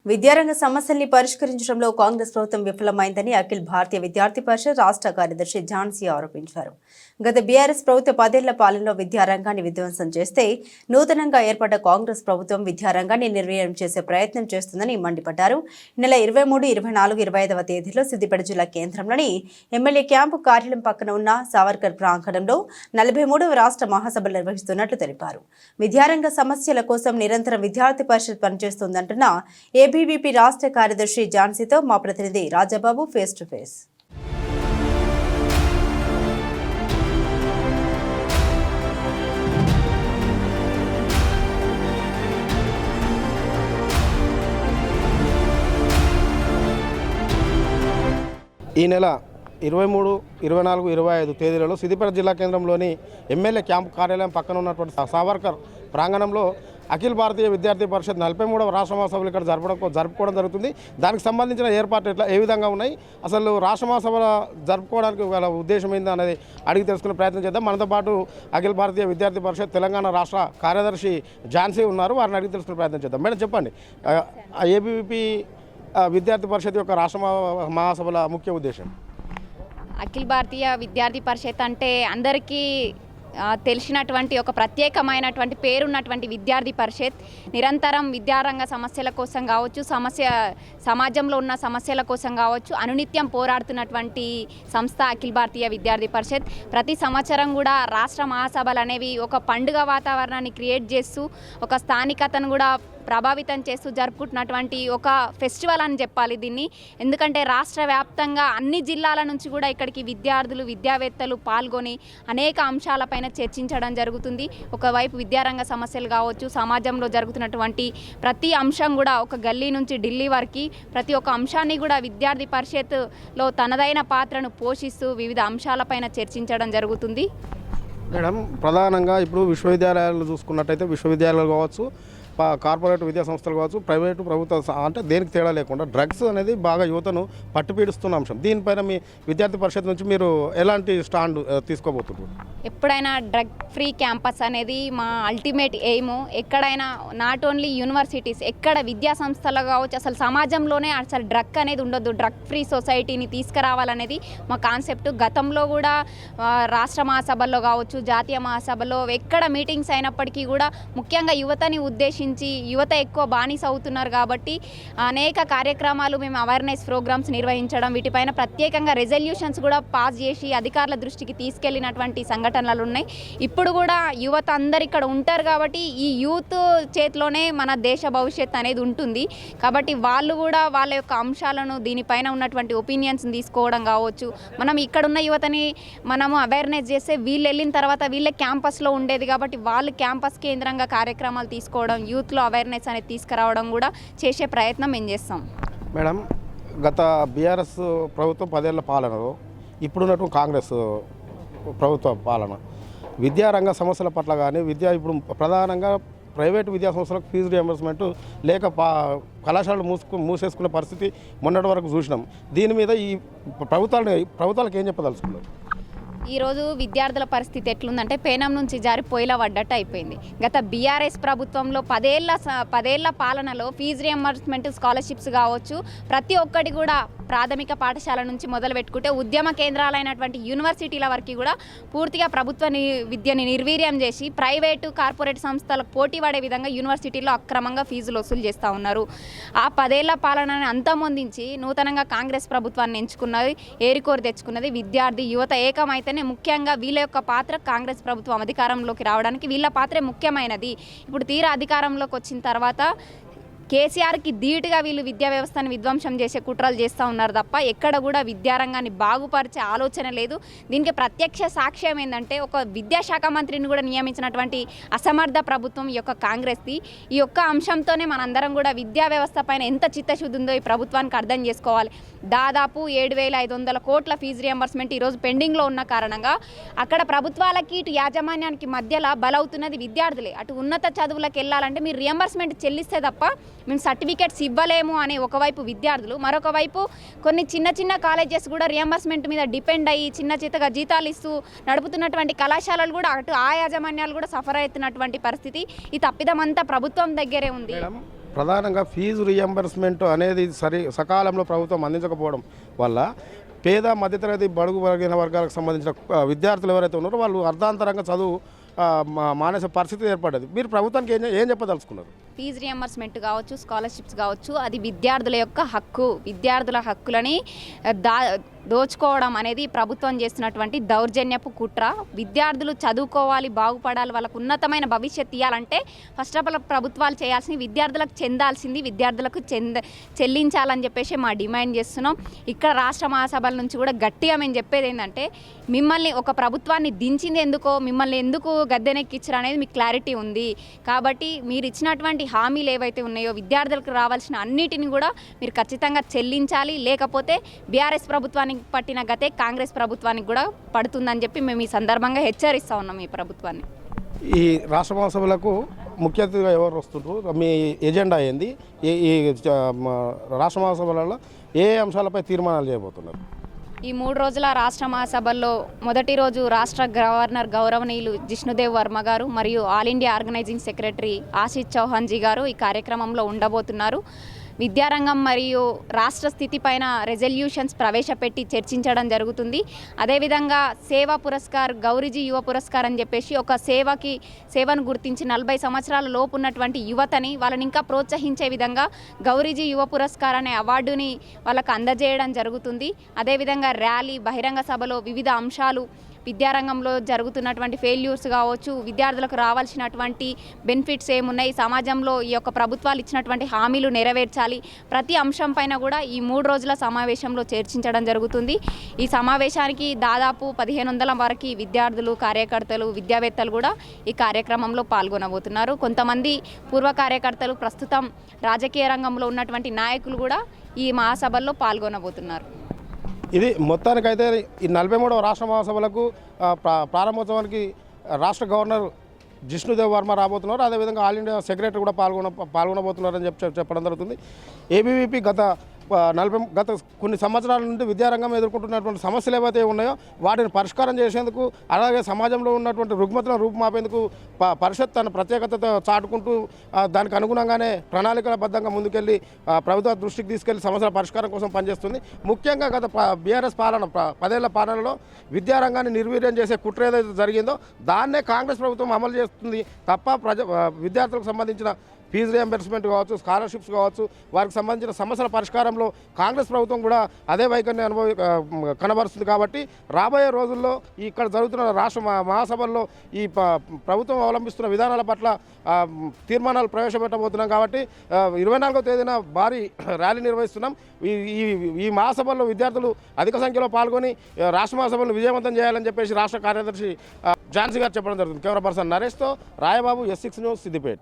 విద్యారంగ సమస్యల్ని పరిష్కరించడంలో కాంగ్రెస్ ప్రభుత్వం విఫలమైందని అఖిల భారతీయ విద్యార్థి పరిషత్ రాష్ట్ర కార్యదర్శి ఝాన్సీ ఆరోపించారు. గత బీఆర్ఎస్ ప్రభుత్వ 10 ఏళ్ల పాలనలో విద్యారంగాన్ని విధ్వంసం చేస్తే నూతనంగా ఏర్పడ్డ కాంగ్రెస్ ప్రభుత్వం విద్యారంగాన్ని నిర్వీర్యం చేసే ప్రయత్నం చేస్తుందని మండిపడ్డారు. నెల 23, 24, 25వ తేదీలో సిద్దిపేట జిల్లా కేంద్రంలోని ఎమ్మెల్యే క్యాంపు కార్యాలయం పక్కన ఉన్న సావర్కర్ ప్రాంగణంలో 43వ రాష్ట్ర మహాసభలు నిర్వహిస్తున్నట్లు తెలిపారు. విద్యారంగ సమస్యల కోసం నిరంతరం విద్యార్థి పరిషత్ పనిచేస్తోందంటున్న ఏబీవీపీ రాష్ట్ర కార్యదర్శి ఝాన్సీతో మా ప్రతినిధి రాజాబాబు ఫేస్ టు ఫేస్. ఈ నెల 23, 24, 25 తేదీలలో సిద్దిపేట జిల్లా కేంద్రంలోని ఎమ్మెల్యే క్యాంపు కార్యాలయం పక్కన ఉన్నటువంటి సావర్కర్ ప్రాంగణంలో అఖిల భారతీయ విద్యార్థి పరిషత్ 43వ రాష్ట్ర మహాసభలు ఇక్కడ జరుపుకోవడం జరుగుతుంది. దానికి సంబంధించిన ఏర్పాట్లు ఏ విధంగా ఉన్నాయి, అసలు రాష్ట్ర మహాసభలు జరుపుకోవడానికి వాళ్ళ ఉద్దేశం ఏంది అనేది అడిగి తెలుసుకునే ప్రయత్నం చేద్దాం. మనతో పాటు అఖిల భారతీయ విద్యార్థి పరిషత్ తెలంగాణ రాష్ట్ర కార్యదర్శి ఝాన్సీ ఉన్నారు. వారిని అడిగి తెలుసుకునే ప్రయత్నం చేద్దాం. మేడం చెప్పండి, ఏబీవీపీ విద్యార్థి పరిషత్ యొక్క రాష్ట్ర మహాసభల ముఖ్య ఉద్దేశం? అఖిల భారతీయ విద్యార్థి పరిషత్ అంటే అందరికీ తెలిసినటువంటి ఒక ప్రత్యేకమైనటువంటి పేరున్నటువంటి విద్యార్థి పరిషత్ నిరంతరం విద్యారంగ సమస్యల కోసం కావచ్చు, సమాజంలో ఉన్న సమస్యల కోసం కావచ్చు అనునిత్యం పోరాడుతున్నటువంటి సంస్థ అఖిల భారతీయ విద్యార్థి పరిషత్. ప్రతి సంవత్సరం కూడా రాష్ట్ర మహాసభలు అనేవి ఒక పండుగ వాతావరణాన్ని క్రియేట్ చేస్తూ ఒక స్థానికతను కూడా ప్రభావితం చేస్తూ జరుపుకుంటున్నటువంటి ఒక ఫెస్టివల్ అని చెప్పాలి దీన్ని. ఎందుకంటే రాష్ట్ర వ్యాప్తంగా అన్ని జిల్లాల నుంచి కూడా ఇక్కడికి విద్యార్థులు, విద్యావేత్తలు పాల్గొని అనేక అంశాలపైన చర్చించడం జరుగుతుంది. ఒకవైపు విద్యారంగ సమస్యలు కావచ్చు, సమాజంలో జరుగుతున్నటువంటి ప్రతి అంశం కూడా ఒక గల్లీ నుంచి ఢిల్లీ వరకు ప్రతి ఒక్క అంశాన్ని కూడా విద్యార్థి పరిషత్లో తనదైన పాత్రను పోషిస్తూ వివిధ అంశాలపైన చర్చించడం జరుగుతుంది. మేడం, ప్రధానంగా ఇప్పుడు విశ్వవిద్యాలయాలు చూసుకున్నట్టయితే విశ్వవిద్యాలయాలు కావచ్చు, కార్పొరేట్ విద్యా సంస్థలు కావచ్చు, ప్రైవేటు ప్రభుత్వ అంటే దేనికి తేడా లేకుండా డ్రగ్స్ అనేది బాగా యువతను పట్టుపీడిస్తున్న అంశం. దీనిపైన మీ విద్యార్థి పరిషత్ నుంచి మీరు ఎలాంటి స్టాండ్ తీసుకోబోతున్నారు? ఎప్పుడైనా డ్రగ్ ఫ్రీ క్యాంపస్ అనేది మా అల్టిమేట్ ఎయిమ్. ఎక్కడైనా నాట్ ఓన్లీ యూనివర్సిటీస్, ఎక్కడ విద్యా సంస్థలు కావచ్చు, అసలు సమాజంలోనే అసలు డ్రగ్ అనేది ఉండొద్దు, డ్రగ్ ఫ్రీ సొసైటీని తీసుకురావాలనేది మా కాన్సెప్ట్. గతంలో కూడా రాష్ట్ర మహాసభల్లో కావచ్చు, జాతీయ మహాసభలో ఎక్కడ మీటింగ్స్ అయినప్పటికీ కూడా ముఖ్యంగా యువతని ఉద్దేశించి యువత ఎక్కువ బానిస అవుతున్నారు కాబట్టి అనేక కార్యక్రమాలు మేము అవేర్నెస్ ప్రోగ్రామ్స్ నిర్వహించడం, వీటిపైన ప్రత్యేకంగా రెజల్యూషన్స్ కూడా పాస్ చేసి అధికారుల దృష్టికి తీసుకెళ్లినటువంటి సంఘటనలు ఉన్నాయి. ఇప్పుడు కూడా యువత అందరు ఇక్కడ ఉంటారు కాబట్టి ఈ యూత్ చేతిలోనే మన దేశ భవిష్యత్ అనేది ఉంటుంది. కాబట్టి వాళ్ళు కూడా వాళ్ళ యొక్క అంశాలను, దీనిపైన ఉన్నటువంటి ఒపీనియన్స్ని తీసుకోవడం కావచ్చు, మనం ఇక్కడున్న యువతని మనము అవేర్నెస్ చేస్తే వీళ్ళు వెళ్ళిన తర్వాత వీళ్ళే క్యాంపస్లో ఉండేది కాబట్టి వాళ్ళు క్యాంపస్ కేంద్రంగా కార్యక్రమాలు తీసుకోవడం, యూత్లో అవేర్నెస్ అనేది తీసుకురావడం కూడా చేసే ప్రయత్నం మేము చేస్తాం. మేడం, గత బీఆర్ఎస్ ప్రభుత్వం 10 ఏళ్ల పాలనలో ఇప్పుడున్నటువంటి కాంగ్రెస్ ప్రభుత్వ పాలన విద్యారంగ సమస్యల పట్ల కానీ ఇప్పుడు ప్రధానంగా ప్రైవేటు విద్యా సంస్థలకు ఫీజు రియంబర్స్మెంట్ లేక కళాశాలలు మూసేసుకునే పరిస్థితి మొన్నటి వరకు చూసినాం. దీని మీద ఈ ప్రభుత్వాలకు ఏం చెప్పదలుచుకున్నారు? ఈరోజు విద్యార్థుల పరిస్థితి ఎట్లుందంటే పేనం నుంచి జారి పొయ్యిలా పడ్డట్టు అయిపోయింది. గత బీఆర్ఎస్ ప్రభుత్వంలో 10 ఏళ్ల పాలనలో ఫీజు రియంబర్స్మెంట్, స్కాలర్షిప్స్ కావచ్చు, ప్రతి ఒక్కటి కూడా ప్రాథమిక పాఠశాల నుంచి మొదలు పెట్టుకుంటే ఉద్యమ కేంద్రాలైనటువంటి యూనివర్సిటీల వరకు కూడా పూర్తిగా ప్రభుత్వ విద్యని నిర్వీర్యం చేసి ప్రైవేటు, కార్పొరేట్ సంస్థలకు పోటీ పడే విధంగా యూనివర్సిటీలో అక్రమంగా ఫీజులు వసూలు చేస్తూ ఉన్నారు. ఆ 10 ఏళ్ల పాలనని అంతమొందించి నూతనంగా కాంగ్రెస్ ప్రభుత్వాన్ని ఎంచుకున్నది, ఏరికోరి తెచ్చుకున్నది విద్యార్థి యువత ఏకమైతేనే. ముఖ్యంగా వీళ్ళ యొక్క పాత్ర, కాంగ్రెస్ ప్రభుత్వం అధికారంలోకి రావడానికి వీళ్ళ పాత్రే ముఖ్యమైనది. ఇప్పుడు తీరా అధికారంలోకి వచ్చిన తర్వాత కేసీఆర్కి ధీటుగా వీళ్ళు విద్యా వ్యవస్థను విధ్వంసం చేసే కుట్రలు చేస్తూ ఉన్నారు తప్ప ఎక్కడ కూడా విద్యారంగాన్ని బాగుపరిచే ఆలోచన లేదు. దీనికి ప్రత్యక్ష సాక్ష్యం ఏంటంటే ఒక విద్యాశాఖ మంత్రిని కూడా నియమించినటువంటి అసమర్థ ప్రభుత్వం ఈ యొక్క కాంగ్రెస్ది. ఈ యొక్క అంశంతోనే మనందరం కూడా విద్యా వ్యవస్థ పైన ఎంత చిత్తశుద్ధి ఉందో ఈ ప్రభుత్వానికి అర్థం చేసుకోవాలి. దాదాపు 7,500 కోట్ల ఫీజు రియంబర్స్మెంట్ ఈరోజు పెండింగ్లో ఉన్న కారణంగా అక్కడ ప్రభుత్వాలకి ఇటు యాజమాన్యానికి మధ్యలో బలవుతున్నది విద్యార్థులే. అటు ఉన్నత చదువులకు వెళ్ళాలంటే మీరు రియంబర్స్మెంట్ చెల్లిస్తే తప్ప మేము సర్టిఫికేట్స్ ఇవ్వలేము అనే ఒకవైపు విద్యార్థులు, మరొక వైపు కొన్ని చిన్న కాలేజెస్ కూడా రియంబర్స్మెంట్ మీద డిపెండ్ అయ్యి చిన్నగా జీతాలు ఇస్తూ నడుపుతున్నటువంటి కళాశాలలు కూడా అటు ఆ యాజమాన్యాలు కూడా సఫర్ అవుతున్నటువంటి పరిస్థితి. ఈ తప్పిదమంతా ప్రభుత్వం దగ్గరే ఉంది. ప్రధానంగా ఫీజు రియంబర్స్మెంట్ అనేది సకాలంలో ప్రభుత్వం అందించకపోవడం వల్ల పేద మధ్యతరగతి బడుగు వర్గిన వర్గాలకు సంబంధించిన విద్యార్థులు ఎవరైతే ఉన్నారో వాళ్ళు అర్ధాంతరంగా చదువు మానేసే పరిస్థితి ఏర్పడ్డది. మీరు ప్రభుత్వానికి ఏం చెప్పదలుచుకున్నారు? ఫీజు రియంబర్స్మెంట్ కావచ్చు, స్కాలర్షిప్స్ కావచ్చు, అది విద్యార్థుల యొక్క హక్కు. విద్యార్థుల హక్కులని దోచుకోవడం అనేది ప్రభుత్వం చేస్తున్నటువంటి దౌర్జన్యపు కుట్ర. విద్యార్థులు చదువుకోవాలి, బాగుపడాలి, వాళ్ళకు ఉన్నతమైన భవిష్యత్తు ఇవ్వాలంటే ఫస్ట్ ఆఫ్ ఆల్ ప్రభుత్వాలు చేయాల్సింది విద్యార్థులకు చెందాల్సింది విద్యార్థులకు చెల్లించాలని చెప్పేసి మా డిమాండ్ చేస్తున్నాం. ఇక్కడ రాష్ట్ర మహాసభల నుంచి కూడా గట్టిగా మేము చెప్పేది ఏంటంటే, మిమ్మల్ని ఒక ప్రభుత్వాన్ని దించింది ఎందుకో, మిమ్మల్ని ఎందుకు గద్దెనెక్కించారు అనేది మీకు క్లారిటీ ఉంది. కాబట్టి మీరు ఇచ్చినటువంటి హామీలు ఏవైతే ఉన్నాయో విద్యార్థులకు రావాల్సిన అన్నిటిని కూడా మీరు ఖచ్చితంగా చెల్లించాలి. లేకపోతే బీఆర్ఎస్ ప్రభుత్వానికి పట్టిన గతే కాంగ్రెస్ ప్రభుత్వానికి కూడా పడుతుందని చెప్పి మేము ఈ సందర్భంగా హెచ్చరిస్తూ ఉన్నాం ఈ ప్రభుత్వాన్ని. ఈ రాష్ట్ర మహాసభలకు ముఖ్య అతిథిగా ఎవరు వస్తుంటారు? మీ ఎజెండా ఏంది? ఈ రాష్ట్ర మహాసభలలో ఏ అంశాలపై తీర్మానాలు చేయబోతున్నారు? ఈ 3 రోజుల రాష్ట్ర మహాసభల్లో మొదటి రోజు రాష్ట్ర గవర్నర్ గౌరవనీయులు జిష్ణుదేవ్ వర్మ గారు మరియు all India organising secretary Ashish Chauhan ji గారు ఈ కార్యక్రమంలో ఉండబోతున్నారు. విద్యారంగం మరియు రాష్ట్ర స్థితిపైన రెజల్యూషన్స్ ప్రవేశపెట్టి చర్చించడం జరుగుతుంది. అదేవిధంగా సేవా పురస్కార్, గౌరీజీ యువ పురస్కార్ అని చెప్పేసి ఒక సేవను గుర్తించి 40 సంవత్సరాల లోపు ఉన్నటువంటి యువతని వాళ్ళని ఇంకా ప్రోత్సహించే విధంగా గౌరీజీ యువ పురస్కార్ అనే అవార్డుని వాళ్ళకు అందజేయడం జరుగుతుంది. అదేవిధంగా ర్యాలీ, బహిరంగ సభలో వివిధ అంశాలు, విద్యారంగంలో జరుగుతున్నటువంటి ఫెయిల్యూర్స్ కావచ్చు, విద్యార్థులకు రావాల్సినటువంటి బెనిఫిట్స్ ఏమున్నాయి, సమాజంలో ఈ యొక్క ప్రభుత్వాలు ఇచ్చినటువంటి హామీలు నెరవేర్చాలి, ప్రతి అంశం పైన కూడా ఈ 3 రోజుల సమావేశంలో చర్చించడం జరుగుతుంది. ఈ సమావేశానికి దాదాపు 1500 వరకు విద్యార్థులు, కార్యకర్తలు, విద్యావేత్తలు కూడా ఈ కార్యక్రమంలో పాల్గొనబోతున్నారు. కొంతమంది పూర్వ కార్యకర్తలు, ప్రస్తుతం రాజకీయ రంగంలో ఉన్నటువంటి నాయకులు కూడా ఈ మహాసభల్లో పాల్గొనబోతున్నారు. ఇది మొత్తానికైతే ఈ 43వ రాష్ట్ర మహాసభలకు ప్రారంభోత్సవానికి రాష్ట్ర గవర్నర్ జిష్ణుదేవ్ వర్మ రాబోతున్నారు. అదేవిధంగా ఆల్ ఇండియా సెక్రటరీ కూడా పాల్గొనబోతున్నారని చెప్పడం జరుగుతుంది. ఏబీవీపీ గత కొన్ని సంవత్సరాల నుండి విద్యారంగం ఎదుర్కొంటున్నటువంటి సమస్యలు ఏవైతే ఉన్నాయో వాటిని పరిష్కారం చేసేందుకు, అలాగే సమాజంలో ఉన్నటువంటి రుగ్మతలను రూపుమాపేందుకు పరిషత్ తన ప్రత్యేకతతో చాటుకుంటూ దానికి అనుగుణంగానే ప్రణాళికబద్ధంగా ముందుకెళ్ళి ప్రభుత్వ దృష్టికి తీసుకెళ్లి సమస్యల పరిష్కారం కోసం పనిచేస్తుంది. ముఖ్యంగా గత బీఆర్ఎస్ పాలన 10 ఏళ్ల పాలనలో విద్యారంగాన్ని నిర్వీర్యం చేసే కుట్ర ఏదైతే జరిగిందో దాన్నే కాంగ్రెస్ ప్రభుత్వం అమలు చేస్తుంది తప్ప విద్యార్థులకు సంబంధించిన ఫీజు రియంబర్స్మెంట్ కావచ్చు, స్కాలర్షిప్స్ కావచ్చు, వారికి సంబంధించిన సమస్యల పరిష్కారంలో కాంగ్రెస్ ప్రభుత్వం కూడా అదే వైఖరిని కనబరుస్తుంది. కాబట్టి రాబోయే రోజుల్లో ఇక్కడ జరుగుతున్న రాష్ట్ర మహాసభల్లో ఈ ప్రభుత్వం అవలంబిస్తున్న విధానాల పట్ల తీర్మానాలు ప్రవేశపెట్టబోతున్నాం. కాబట్టి 24వ తేదీన భారీ ర్యాలీ నిర్వహిస్తున్నాం. ఈ మహాసభల్లో విద్యార్థులు అధిక సంఖ్యలో పాల్గొని రాష్ట్ర మహాసభలను విజయవంతం చేయాలని చెప్పేసి రాష్ట్ర కార్యదర్శి ఝాన్సీ గారు చెప్పడం జరుగుతుంది. కెమెరా పర్సన్ నరేష్తో రాయబాబు, S6 న్యూస్, సిద్దిపేట.